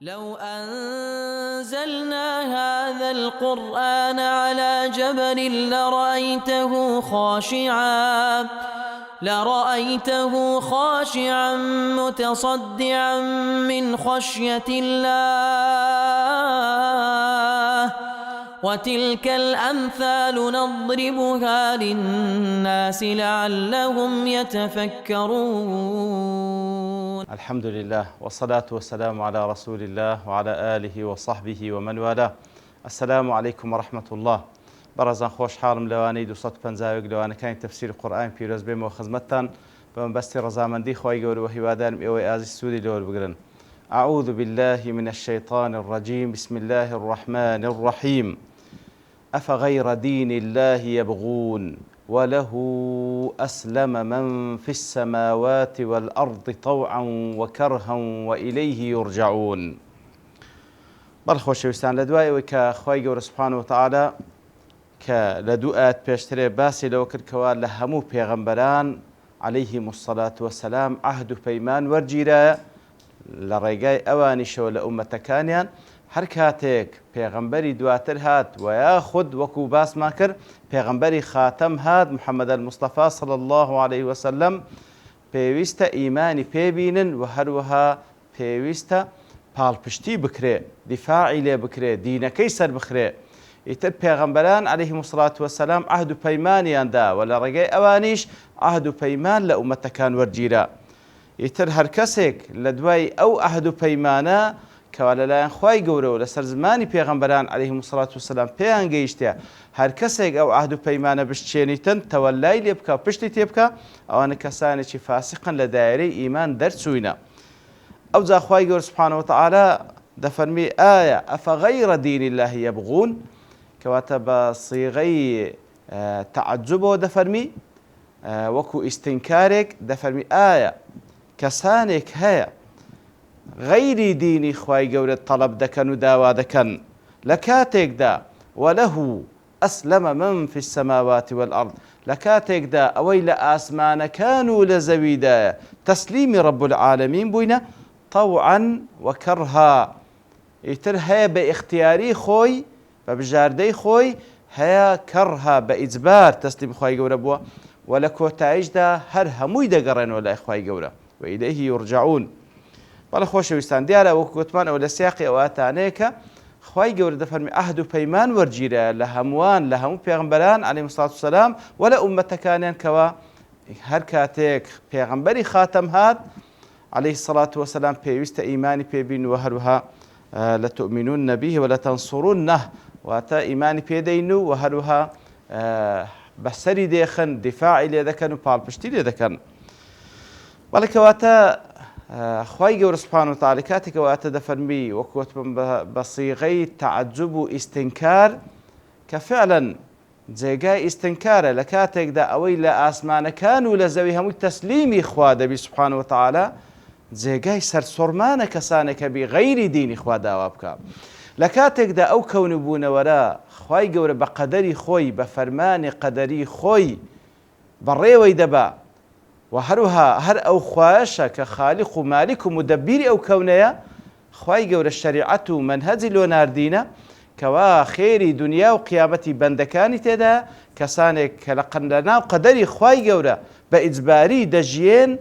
لو أنزلنا هذا القرآن على جبل لرأيته خاشعا متصدعا من خشية الله وتلك الأمثال نضربها للناس لعلهم يتفكرون. الحمد لله والصلاة والسلام على رسول الله وعلى آله وصحبه ومن والاه. السلام عليكم ورحمة الله. برزان خوش حالم لواني 250 لواني كان تفسير القرآن بيروز بهم وخدمتان بمبستي رزامندي خوي قول وهوادان بأوي آزي السوري لول بقرن. أعوذ بالله من الشيطان الرجيم. بسم الله الرحمن الرحيم. أفغير دين الله يبغون وله أسلم من في السماوات والأرض طوعا وكرها وإليه يرجعون. بەڵخۆشەویستان لە دوایەوەی کە خوای گەورە سوبحانەهو وتەعالا کە لە دوو ئاەت پێشترێ باسی لەوە کردکەوە لە هەموو پێغەمبەران عەلەیهیمو السەڵات وەسەلام عەهد و پەیمان وەرگیرایە لە ڕێگای ئەوانیشەوە لە ئومەتەکانیان هەر کاتێک پێغەمبەری دواتر هات و یاخود وەکو باسمان کرد پێغەمبەری خاتەم هات محەممەد الموستەفا صلی الله عليه وسلم پێویستە ئیمانی پێبینن و هەروەها پێویستە پاڵپشتی بکرێ دیفاعی لێ بکرێ دینەکەی سەر بخرێ. ئیتر پێغەمبەران عەلەیهیمو السەڵات وەسەلام عەهد و پەیمانیاندا و لە ڕێگەی ئەوانیش عەهد و پەیمان لە ئومەتەکان وەرگیرا. ئیتر هەر کەسێک لە دوای ئەو عەهد و پەیمانە کەوا لەلایەن خوای گەورەوە لەسەر زمانی پێغەمبەران عەلەیهیمو السەڵات وەسەلام پێیان گەیشتە هەر کەسێک ئەو عەهد و پەیمانە بشتێنیتن تەوەلای لێ بکە پشتی تێ بکە ئەوانە کەسانێکی فاسقن لە دایرەی ئیمان دەرچووینە. ئەو جا خوای گەورە سوبحانەهو وتەعالا دەفەرمی ئایا ئەفەغەیرە دینی الله یەبغون کەواتە بە سیغەی تەعەجوبەوە دەفەرمی وەکو ئیستینکارێک دەفەرمی ئایا کەسانێک هەیە غەیری دینی خوای گەورە تەڵەب دەکەن و داوا دەکەن لە کاتێکدا وەلەهو ئەسلەمە من فی السەماوات والئەرض لە کاتێکدا ئەوەی لە ئاسمانەکان و لە زەویدایە تەسلیمی ڕەب العالەمین بووینە طەوعەن وەکەرها ئیتر هەیە بە ئیختیاری خۆی بە بژاردەی خۆی هەیە کەرها بە ئیجبار تەسلیم خوای گەورە بووە و لە کۆتاییشدا هەر هەمووی دەگەڕێنەوە لای خوای گەورە وئیلەیهی یورجعون. بەڵێ خۆشەویستان دیارە وەکو گوتمان ئەو لە سیاقی ئەواتانەیە کە خوای گەورە دەفەرمی عەهد و پەیمان وەرگیرە لە هەمووان لە هەموو پێغەمبەران عەلەیهیمو السەڵات وسەلام و لە ئومەتەکانیان کەوا هەر کاتێک پێغەمبەری خاتەم هات عەلەیهی السەڵات وسەلام پێویستە ئیمانی پێبین و هەروەها لەتؤمنون به وەلەتەنسوڕونه واتە ئیمانی پێدەین و هەروەها بەسەری دێخن دیفاعی لێ دەکەن و پاڵپشتی لێ دەکەن. بەڵێ کەواتە خوای گەورە سوبحانەهو وتەعالا کاتێکەوە ئەواتە دەفەرمی وەکوتم بە سیغەی تەعەجوب و ئیستینکار کە فعلەن جێگای ئیستینکارە لە کاتێکدا ئەوەی لە ئاسمانەکان و لە زەوی هەمووی تەسلیمی خوا دەبی سوبحانەهو وتەعالا جێگای سەرسوڕمانە کەسانێکە بی غەیری دینی خوا داوا بکە. لە کاتێکدا ئەو کەون و بوونەوەرە خوای گەورە بە قەدەری خۆی بە فەرمانی قەدەری خۆی بەڕێوەی دەبا و هەروها هەر ئەو خوایشە کە خالیق و مالیک و مدەبیری ئەو کەونەیە خوای گەورە شەریعەت و مەنهەجی لۆ ناردینە کەوا خێری دنیا و قیامەتی بەندەکانی تێدا کەسانێک کە لە ناو قەدەری خوای گەورە بە ئیجباری دەژیێن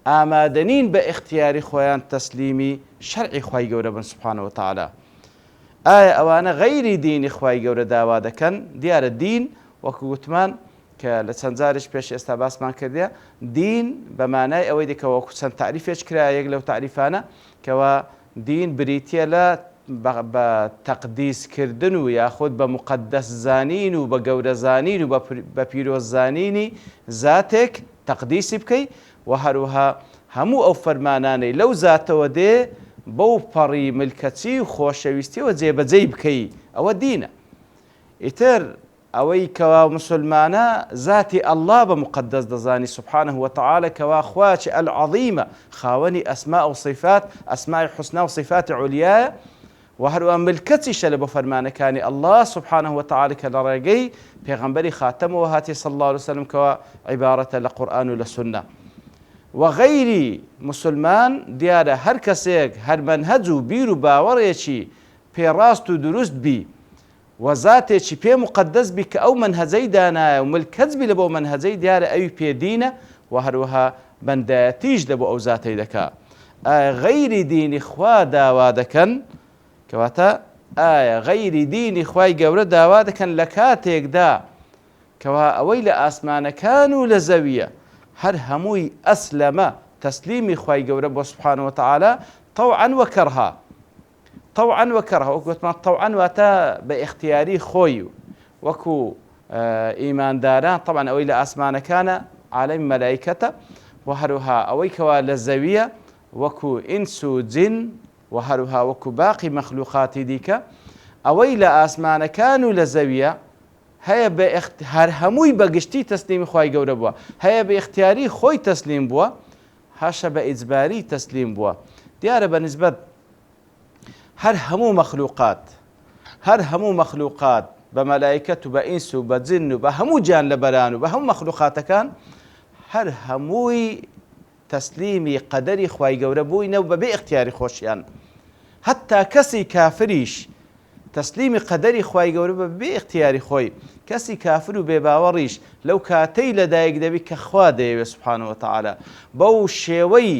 ئامادەنین بە ئیختیاری خۆیان تەسلیمی شەرعی خوای گەورە بن سوبحانەهو وتەعالا. ئایا ئەوانە غەیری دینی خوای گەورە داوا دەکەن؟ دیارە دین وەکو گوتمان کە لە چەند جارێک پێش ئێستا باسمان کردێ دین بە مانای ئەوەی دەکەوە وەکو چەند تعریفێک کرا یەک لەو تعریفانە کەوا دین بریتیە لە بە تەقدیسکردن و یاخود بە مقەدەس زانین و بە گەورە زانین و بە پیرۆز زانینی زاتێک تەقدیسی بکەی و هەروەها هەموو ئەو فەرمانانەی لەو زاتەوە دێ بەو پەڕی ملکەچی و خۆشەویستیەوە جێبەجێی بکەی ئەوە دینە. ئیتر ئەوەی کەوا مسلمانە ذاتی ئەڵڵا بە مقەدەس دەزانی سوبحانەهو وتەعالا کەوا خواچی ئەلعەظیمە خاوەنی ئەسما و صیفات ئەسمای حوسنا و صیفاتی عولیایە و هەروەها ملکەچیشە لە بۆ فەرمانەکانی ئەڵڵا سوبحانەهو وتەعالا کە لە ڕێگەی پێغەمبەری خاتەمەوە هاتی صلی الله عليه وسلم کەوا عیبارەتە لە قورئان و لە سونە. وغەیری مسلمان دیارە هەر کەسێک هەر مەنهەج و بیر و باوەڕێکی پێڕاست و دروست بی و زاتێکی پێ مقدس بی کە ئەو مەنهەجەی دانایە و ملکەت بی لە بۆ مەنهەجەی دیارە ئەوی پێدینە و هەروەها بەندایەتیش لە بۆ ئەو زاتەی دەکا. ئایا غەیری دینی خوا داوا دەکەن، کەواتە ئایا غەیری دینی خوای گەورە داوا دەکەن لە کاتێکدا کەوا ئەوەی لە ئاسمانەکان و لە زەویە هەر هەمووی ئەسلەمە تەسلیمی خوای گەورە بۆ سبحانه وتعالى طوعا وكرها. طوعا وكرها وەکوتمان طوعا واتە بە ئیختیاری خۆی وەکو ئیمانداران طبعا ئەوەی لە ئاسمانەکانە عالەمی مەلایکەتە و هەروها ئەوەی کەوا لە زەویە وەکو ئینس و جین و هەروها وەکو باقی مەخلوقاتی دیکە ئەوەی لە ئاسمانەکان و لە زەویە هەیە هەر هەمووی بەگشتی تەسلیمی خوای گەورە بووە، هەیە بە ئیختیاری خۆی تەسلیم بووە، هاشە بە ئیجباری تەسلیم بووە. دیارە بەنسبەت هەر هەموو مەخلوقات بە مەلایکەت و بە ئینس و بە جن و بە هەموو گیان لەبەران و بە هەموو مەخلوقاتەکان هەر هەمووی تەسلیمی قەدەری خوای گەورە بووینە و بەبێ ئیختیاری خۆشیان. هەتا کەسی کافریش تەسلیمی قەدەری خوای گەورە بەبێ ئیختیاری خۆی. کەسی کافر و بێباوەڕیش لەو کاتەی لەدایک دەبی کە خوا دەیەوێت سبحانه وتعالى بەو شێوەی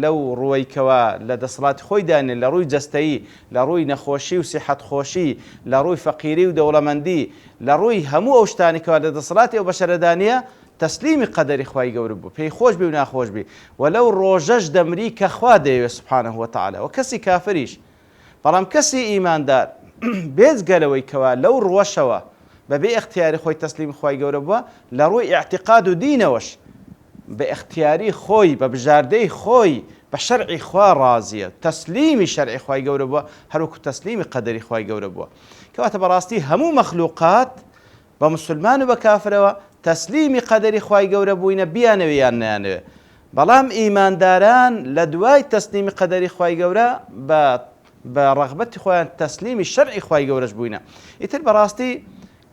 لەو ڕوویکەوە لە دەسەڵاتی خۆی دانێ لە ڕووی جەستەیی، لە ڕووی نەخۆشی و سیحەت خۆشی، لە ڕووی فەقیری و دەوڵەمەندی، لە ڕووی هەموو ئەو شتانێکەوە لە دەسەڵاتی ئەو بەشەرەدانیە تەسلیمی قەدەری خوای گەورە بوو، پێی خۆش بی و ناخۆش بی و لەو ڕۆژەش دەمری کە خوا دەیەوێت سبحانه وتعالى. و کەسی کافریش بەڵام کەسی ئیماندار بێجگەلەوەی کەوا لەو ڕۆژەوە بەبێ ئیختیاری خۆی تەسلیمی خوای گەورە بووە، لە ڕووی ئیعتیقاد و دینەوەش بە ئیختیاری خۆی بە بژاردەی خۆی بە شەرعی خوا ڕازیە، تەسلیمی شەرعی خوای گەورە بووە، هەروەکو تەسلیمی قەدەری خوای گەورە بووە. کەواتە بەڕاستی هەموو مەخلوقات بە مسلمان و بە کافرەوە تەسلیمی قەدەری خوای گەورە بووینە بیانەوێ یان نەیانەوێ. بەڵام ئیمانداران لە دوای تەسلیمی قەدەری خوای گەورە بە ڕەغبەتی خۆیان تەسلیمی شەرعی خوای گەورەش بووینە. ئیتر بەڕاستی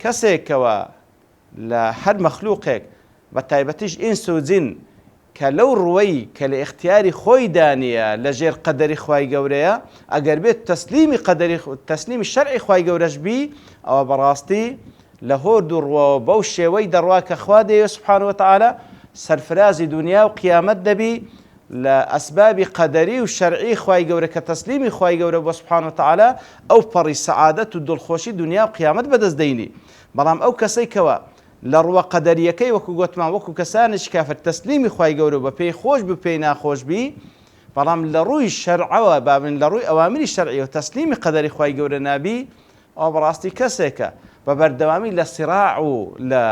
کەسێکەوە لە هەر مەخلوقێک بە تایبەتیش ئینس و جین کە لەو ڕووەی کە لە ئیختیاری خۆی دانیە لە ژێر قەدەری خوای گەورەیە ئەگەر بێت تەسلیمی شەرعی خوای گەورەش بی ئەوە بەڕاستی لە هۆرد و ڕوەوە بەو شێوەی دەڕوا کە خوا دەیەوێت سبحانه وتعالى سەرفرازی دنیا و قیامەت دەبی لە ئەسبابی قەدەری و شەرعی خوای گەورە کە تەسلیمی خوای گەورە بۆ سبحانه وتعالى ئەو پەڕی سەعادەت و دڵخۆشی دنیا و قیامەت بەدەست دەینی. بەڵام ئەو کەسەی کەوە لە ڕوە قەدەریەکەی وەکو گوتمان وەکو کەسانێکی کافر تەسلیمی خوای گەورە بە پێی خۆش بی پێی ناخۆش بی، بەڵام لە ڕووی شەرعەوە بابن لە ڕووی ئەوامری شەرعی و تەسلیمی قەدەری خوای گەورە نابی، ئەو بەڕاستی کەسێکە بە بەردەوامی لە سیراع و لە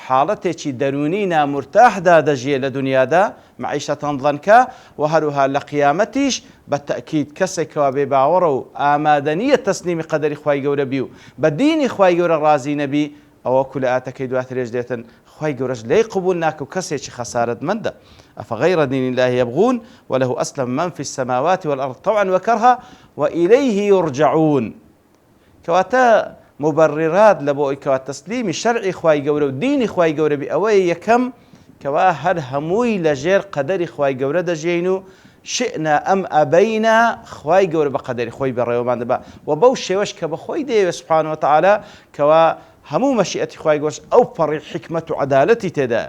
حاڵەتێکی دەرونی نامورتاحدا دەژیە لە دنیادا معیشەتەن ضەنکە و هەروها لە قیامەتیش بە تەئکید کەسێکەوە بێ باوەڕە و ئامادەنیە تەسلیمی قەدەری خوای گەورە بی و بە دینی خوای گەورە ڕازی نەبی، ئەوە کولە ئاتەکەی دواترێژ دێتن خوای گەورەش لێی قبول ناکە و کەسێکی خەسارەتمەندە. ئەفەغەیرە دین الله یەبغون وله ئەسلم من فی السماوات والأرض طوعا وكرها وإليه يرجعون. کەواتە مبررات لە بۆ ئەوەی تەسلیمی شەرعی خوای گەورە و دینی خوای گەورە بی ئەوەیە یەکەم کەوا هەر هەمووی لە ژێر قەدەری خوای گەورە دەژین و شئنا ئەم ئەبەینا خوای گەورە بە قەدەری خۆی بەڕێوەمان دەبا و بەو شێوەش کە بە خۆی دەیەوێت سبحانه وتعالى کەوا هەموو مەشیئەتی خوای گەورەش ئەو پەڕی حکمت و عەدالەتی تێدا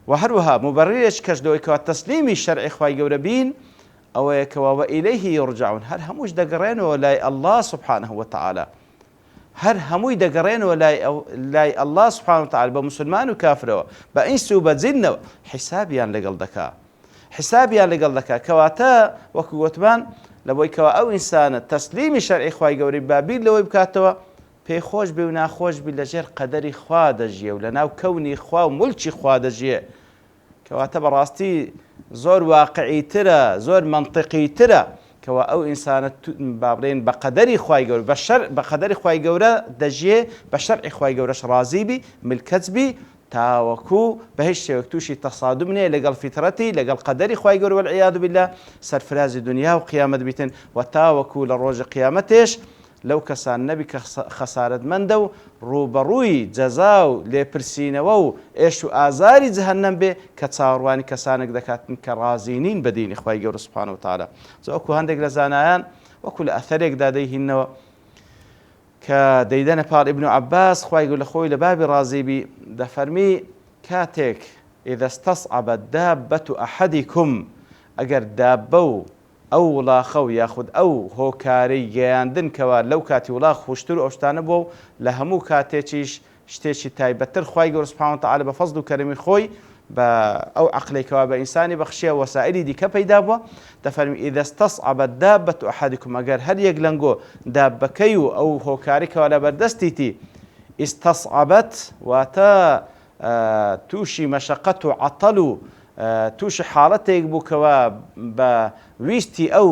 و هەروەها مبررێک کەش لەوەی کەوا تەسلیمی شەرعی خوای گەورە بین ئەوەیە کەوا وإليه يرجعون هەر هەمووش دەگەڕێنەوە لای الله سبحانه وتعالى، هەر هەمووی دەگەڕێنەوە لای الله سبحانه وتعالى بە مسلمان و کافرەوە بە ئینس و بە جینەوە حیسابیان لەگەڵ دەکا کەواتە وەکو گوتمان لە بۆی کەوا ئەو ئینسانە تەسلیمی شەرعی خوای گەورەی بابیر لەوەی بکاتەوە پێی خۆش بێ و ناخۆش بی لەژێر قەدەری خوا دەژیە و لەناو کەونی خوا و مولکی خوا دەژیە. کەواتە بەڕاستی زۆر واقعیترە زۆر منطقیترە کەوا ئەو ئینسانە بابڕێن بە قەدەری خوای گەورە بە قەدەری خوای گەورە دەژیێ بە شەرعی خوای گەورەش ڕازی بی ملکەت بی تاوەکو بە هیچ شێوەیەک تووشی تەسادوم نێ لەگەڵ فیترەتی لەگەڵ قەدەری خوای گەورە والعیاذ بالله سەرفرازی دنیا و قیامەت بیتن و تاوەکو لە ڕۆژی قیامەتێش لەو کەسان نەبی کە خەسارەتمەندە و ڕوبەڕووی جەزا و لێپرسینەوە و ئێش و ئازاری جەهەنەم بێ کە چاوەڕوانی کەسانێک دەکاتن کە ڕازینین بە دینی خوای گەورە سوبحانەهو وتعالە. وەکو هەندێک لە زانایان وەکو لە ئەثەرێکدا دەیهینەوە کە دەیدەنە پاڵ ئیبن عەباس خوای گەورە لە خۆی لە بابی ڕازیبی دەفەرمی کاتێک ئیذا استصعبت دابة أحدكم ئەگەر دابە و ئەو وڵاخە و یاخود ئەو هۆکارەی گەیاندن کەوا لەو کاتی وڵاخ خوشتر و ئەوشتانە بووە و لە هەموو کاتێکیش شتێکی تایبەتتر خوای گەورە سوبحانەهو وتعالە بە فەزڵ و کەرەمی خۆی بە ئەو عەقلێکەوە بە ئینسانی بەخشیە وەسائلی دیکە پەیدا بووە دەفەرمی ئیذا استصعبت دابة أحدكم ئەگەر هەر یەک لەنگۆ دابەکەی و ئەو هۆکارێکەوە لە بەردەستیتی استصعبت واتە تووشی مەشەقەت و عەتەڵ و تووشی حاڵەتێک بوو کەوا بە ویستی ئەو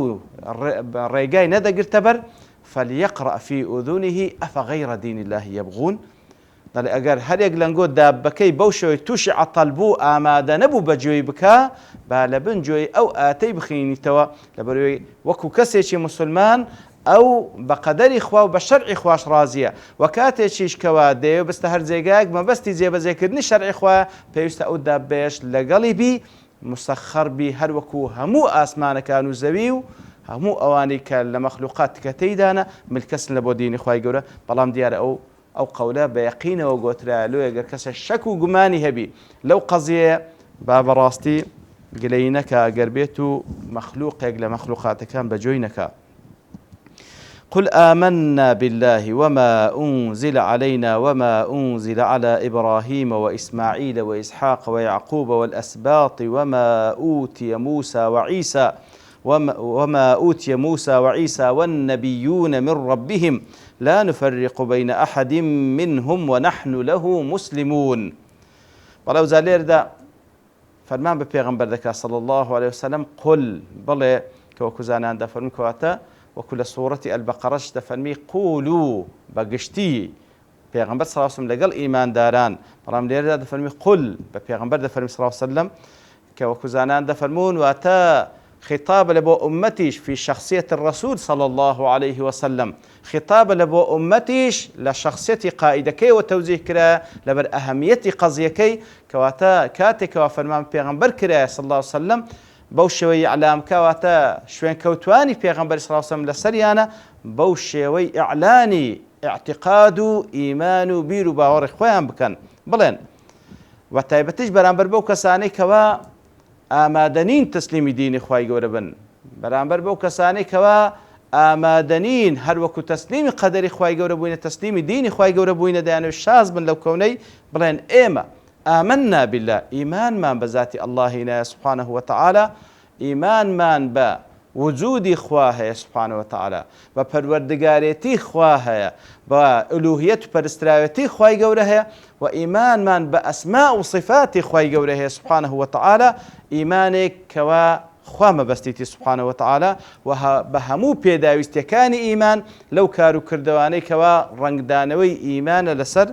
ڕێگای نەدەگرتە بەر فەلیەقرأ فی ئوذونیه ئەفەغەیرە دینی الله یەبغون دەڵێ ئەگەر هەرێک لەنگۆ دابەکەی بەو شێوەی تووشی عەتەڵ بوو ئامادە نەبوو بە گوێی بکە با لە بن گوێی ئەو ئاتەی بخینیتەوە لەبەرەوەی وەکو کەسێکی موسڵمان ئەو بە قەدەری خوا و بە شەرعی خوش ڕازیە و کاتێکیش کەوا دەیە بستە هەر جێگایەک مەبەستی جێبەجێکردنی شەرعی خوا پێویستە ئەو دابەیەش لەگەڵی بی مسەخەر بی هەروەکو هەموو ئاسمانەکان و زەوی و هەموو ئەوانەی کە لە مەخلوقات کە تێیدانە ملکەسن لە بۆ دینی خوای گەورە بەڵام دیارە ئەو قەولە بە یەقینەوە گۆترا لۆ ئەگەر کەسە شەک و گومانی هەبی لەو قەزیەیە با بەڕاستی گلەی نەکا ئەگەر بێت و مەخلوقێک لە مەخلوقاتەکان بەجۆی نەکا. قل آمنا بالله وما أنزل علينا وما أنزل على إبراهيم وإسماعيل وإسحاق ويعقوب والأسباط وما أوتي موسى وعيسى والنبيون من ربهم لا نفرق بين أحد منهم ونحن له مسلمون. ولو زالير دا فرمان بپیغمبر دکا صلى الله عليه وسلم قل بلي كوكو زانان دا فرمان كواتا وكل سورة البقرة دفرمي قولوا بقشتي پیغمبر صلى الله عليه وسلم لقل إيمان داران برام ليردا دفرمي قل بپیغمبر دفرمي صلى الله عليه وسلم كوكو زانان دفرمون واتا خطاب لبو أمتيش في شخصية الرسول صلى الله عليه وسلم خطاب لبو أمتيش لشخصية قائدكي وتوزيه كرا لبر أهمية قضيكي كواتا كاتك وفرمان پیغمبر كرا صلى الله عليه وسلم بەو شێوەی ئیعلام کەواتە شوێن کەوتوانی پێغەمبەری صلی الله علیه وسلم لەسەریانە بەو شێوەی ئیعلانی ئیعتقاد و ئیمان و بیر و باوەڕی خۆیان بکەن بڵێن و تایبەتیش بەرامبەر بەو کەسانەی کەوا ئامادەنین تەسلیمی دینی خوای گەورە بن بەرامبەر بەو کەسانەی کەوا ئامادەنین هەروەکو تەسلیمی قەدەری خوای گەورە بووینە تەسلیمی دینی خوای گەورە بووینە دەیانەوێت شاز بن لەو کەونەی بڵێن ئێمە آمنا بالله إيمان من بذات الله سبحانه وتعالى إيمان من بوجود خواه سبحانه وتعالى بپروردگاريتي خواه بألوهية پرستراويتي خواه گوره وإيمان من بأسماء وصفات خواه گوره سبحانه وتعالى إيمانك كوا خوا مەبەستیتی سبحانه وتعالى وبهمو پێداویستەکانی ئیمان لەو کار و کردوانەی کەوا ڕەنگدانەوەی ئیمانە لەسەر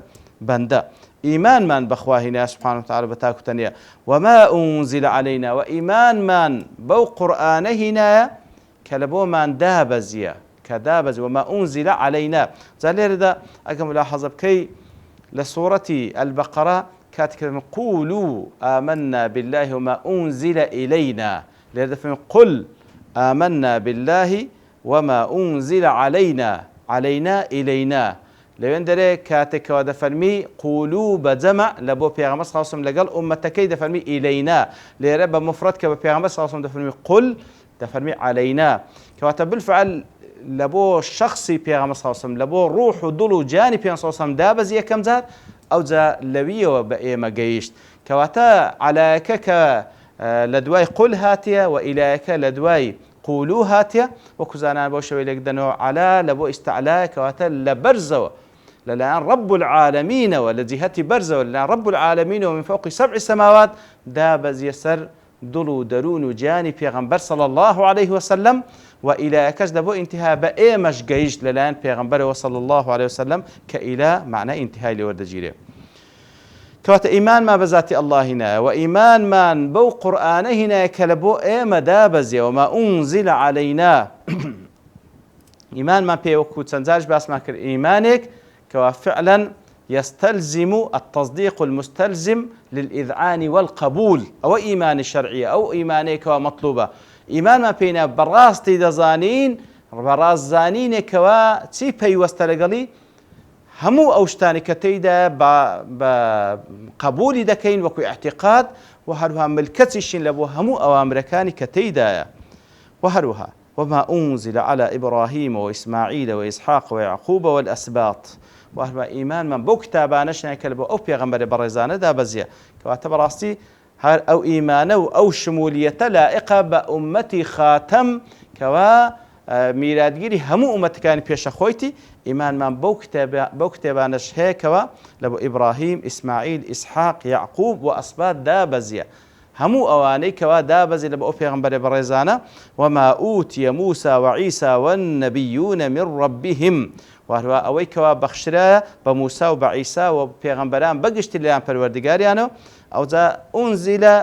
بەندە إيمان من بخواهنا سبحانه وتعالى بتاكو تنيا وما أنزل علينا وإيمان من بو قرآنهنا كلبو من دابزيا كدابز وما أنزل علينا زالير دا أكم ملاحظة بكي لسورة البقرة كاتك قولوا آمنا بالله وما أنزل إلينا لذا قل آمنا بالله وما أنزل علينا إلينا لوين دري كاتك ودفرمي قولوا بجمع لبو بيغمبر صلى الله عليه وسلم لقال أمتكي دفرمي إلينا لرب مفرد كبيغمبر صلى الله عليه وسلم دفرمي قل دفرمي علينا كواتب بالفعل لبو شخصي بيغمبر صلى الله عليه وسلم لبو روح ودلو جاني بيغمبر صلى الله عليه وسلم دابزي كم زاد أو زا لوية وبأيما قيشت كواتا على كك لدواي قل هاتيا وإليك لدواي قولوا هاتيا وكزانا بوشوي لك دنو على لبو استعلاء كواتا لبرزو للآن رب العالمين والجهة برزة للآن رب العالمين ومن فوق 7 سماوات دابز يسر دلو درون جاني پیغمبر صلى الله عليه وسلم وإلى كجد بو انتهاء بأيمش قيش للآن پیغمبر صلى الله عليه وسلم كإلى معنى انتهاء لورد جيري كوات إيمان ما بذات الله هنا وإيمان من بو قرآن هنا كلبو إيما دابز وما أنزل علينا ئیمانمان پێ وەکو چەند جارش باسمان کرد ئیمانێک کەوا فعلا يستلزم التصديق المستلزم للإذعان والقبول أو إيمان الشرعية أو إيمانك ومطلوبة إيمان ما بين براستي دزانين براز زانين كوا تي بيوست لقلي همو أوشتاني كتيدا بقبول دكين وكو اعتقاد وهروها ملكتشين لبو همو أوامركاني كتيدا وهروها وما أنزل على إبراهيم وإسماعيل وإسحاق ويعقوب والأسباط وهروها إيمان من بو كتابانش ناكلبو أو بيغمبر برزانة دا بزيا كواتب راستي هر أو إيمانه أو شمولية لائقة بأمتي خاتم كوا میرادگیری هەموو ئومەتەکانی پێشە خۆیتی ئیمانمان بەو کتێبانەش هەیە کەوا لە بۆ ئیبراهیم، ئیسماعیل، ئیسحاق، یعقوب و ئەسبات دابەزیە هەموو ئەوانەی کەوا دابەزی لە بۆ ئەو پێغەمبەرە بەڕێزانە وما ئوتیە موسى وعیسى والنبیون من ربهم وهروە ئەوەی کەوا بەخشرایە بە موسا و بە عیسا و پێغەمبەران بەگشتی لەیان پەروەردگاریانەوە ئەوجا ئونزیلە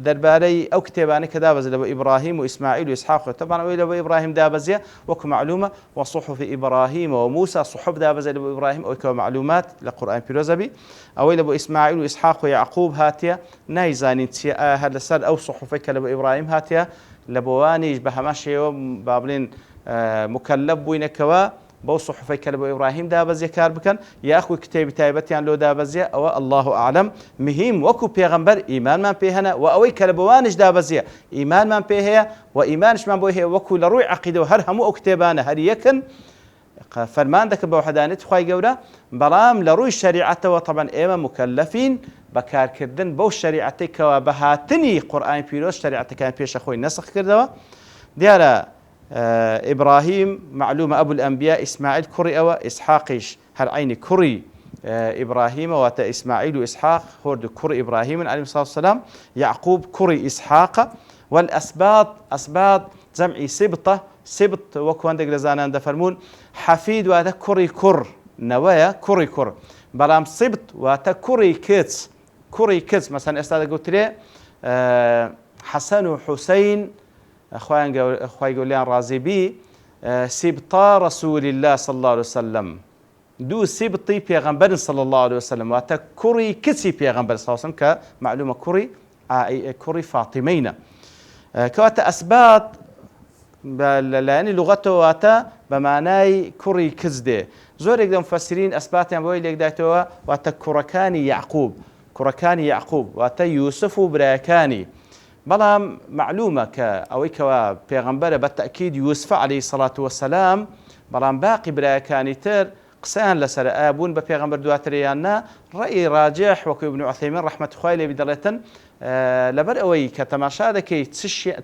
دەربارەی ئەو کتێبانەی کە دابەزی لە بۆ ئیبراهیم و ئیسماعیل و ئیسحاق تەبان ئەوەی لە بۆ ئیبراهیم دابەزیە وەکو معلومە وصحف ئیبراهیم و موسى صحف دابەزی لە بۆ ئیبراهیم ئەوەی کەوا معلومات لە قورئان پیرۆزەبی ئەوەی لە بۆ ئیسماعیل و ئیسحاق و یعقوب هاتیە نایزانین چیە هەر لەسەر ئەو صحفەی کە لە بۆ ئیبراهیم هاتیە لە بۆوانیش بە هەمان شێوە با بڵێن مکەلەف بووینەکەوە بەو صحفەی کە لە بۆ ئیبراهیم دابەزیە کار بکەن یاخوی کتێبی تایبەتیان لۆ دابەزیە ئەوە الله ئاعلەم مهم وەکو پێغەمبەر ئیمانمان پێ هەنە و ئەوەی کە لە بۆوانش دابەزیە ئیمانمان پێ هەیە و ئیمانشمان بۆ هەیە وەکو لە ڕووی عەقیدە و هەر هەموو ئەو کتێبانە هەر یەکن فەرمان دەکەن بە وحدانیەتی خوای گەورە بەڵام لە ڕووی شەریعەتەوە طبعا ئێمە مکەلەفین بەکارکردن بەو شەریعەتەی کەوا بەهاتنی قورئانی پیرۆز شەریعەتەکان پێشە خۆی نەسخ کردەوە دیارە إبراهيم معلومة أبو الأنبياء إسماعيل كري أو إسحاقش هل عيني كري إبراهيم واتا إسماعيل وإسحاق هورد كري إبراهيم عليه الصلاة والسلام يعقوب كري إسحاق والأسباط أسباط جمع سبطة سبط وكوان دقلزانان دفرمون حفيد واتا كري كر نوايا كري كر بلام سبط واتا كري كتس مثلا أستاذ قلت لي حسن وحسين أخوي قوليان رازبي سبطا رسول الله صلى الله عليه وسلم دو سبطي بيغمبر صلى الله عليه وسلم واتا كري كسي بيغمبر صلى الله عليه وسلم كمعلومة كري فاطمين كواتا أسباط يعني لغته واتا بمعناي كري كزدي زور يقدر مفسرين أسباط يعني بوي ليقدر واتا كركاني يعقوب واتا يوسف براكاني بەڵام معلومە کە ئەوەی کەوا پێغەمبەرە بە تەئکید یوسف عەلەیهی الصلاة والسلام بەڵام باقی برایەکانی تر قسەیان لەسەر ئایا بوون بە پێغەمبەر دواترەیان نا ڕەئی ڕاجح وەکو ئیبن عوثەیمین ڕەحمەتوخوای لێبی دەڵێتن لەبەر ئەوەی کە تەماشا دەکەی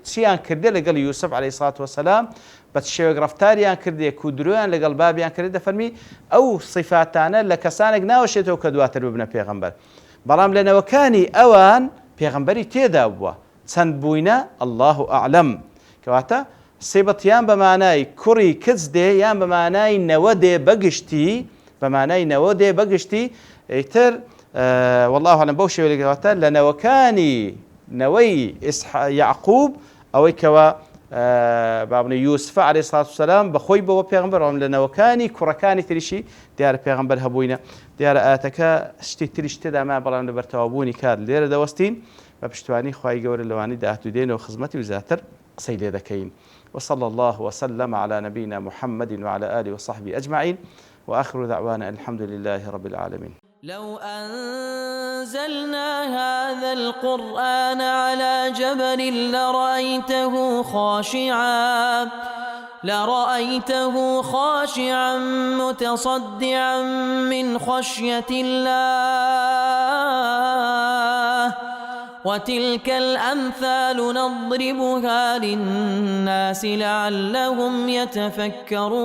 چیان کردێ لەگەڵ یوسف عەلەیهی الصلاة والسلام بە شێوەیەک ڕەفتاریان کردێ و درۆیان لەگەڵ بابیان کردێ دەفەرمی ئەو صیفاتانە لە کەسانێک ناوەشێتەوە کە دواتر ببنە پێغەمبەر بەڵام لە نەوەکانی ئەوان پێغەمبەری تێدا بووە چەند بووینە الله ئەعلەم کەواتە سێبەتیان بە مانای کوڕی کچ دێ یان بە مانای نەوە دێ بەگشتی بە مانای نەوە دێ بەگشتی ئیتر والله ئەعلەم بەو شێوەیە کەواتە لە نەوەکانی نەوەی یعقوب ئەوەی کەوە بابنە یوسف عەلەیهی الصلاة والسلام بەخۆی بەوە پێغەمبەر بەڵام لە نەوەکانی کوڕەکانی تریشی دیارە پێغەمبەر هەبووینە دیارە ئاەتەکە شتی تریش تێداما بەڵام لە بەرتەوابوونی کار لێرە دەوەستین بە پشتوانی خوای گەورە لەوانی داهاتوودێنەوە خزمەتی و زیاتر قسەی لێ دەکەین وصلى الله وسلم على نبينا محمد وعلى آله وصحبه أجمعين وآخر دعوانا الحمد لله رب العالمين لو أنزلنا هذا القرآن على جبل لرأيته خاشعا متصدعا من خشية الله وتلك الأمثال نضربها للناس لعلهم يتفكرون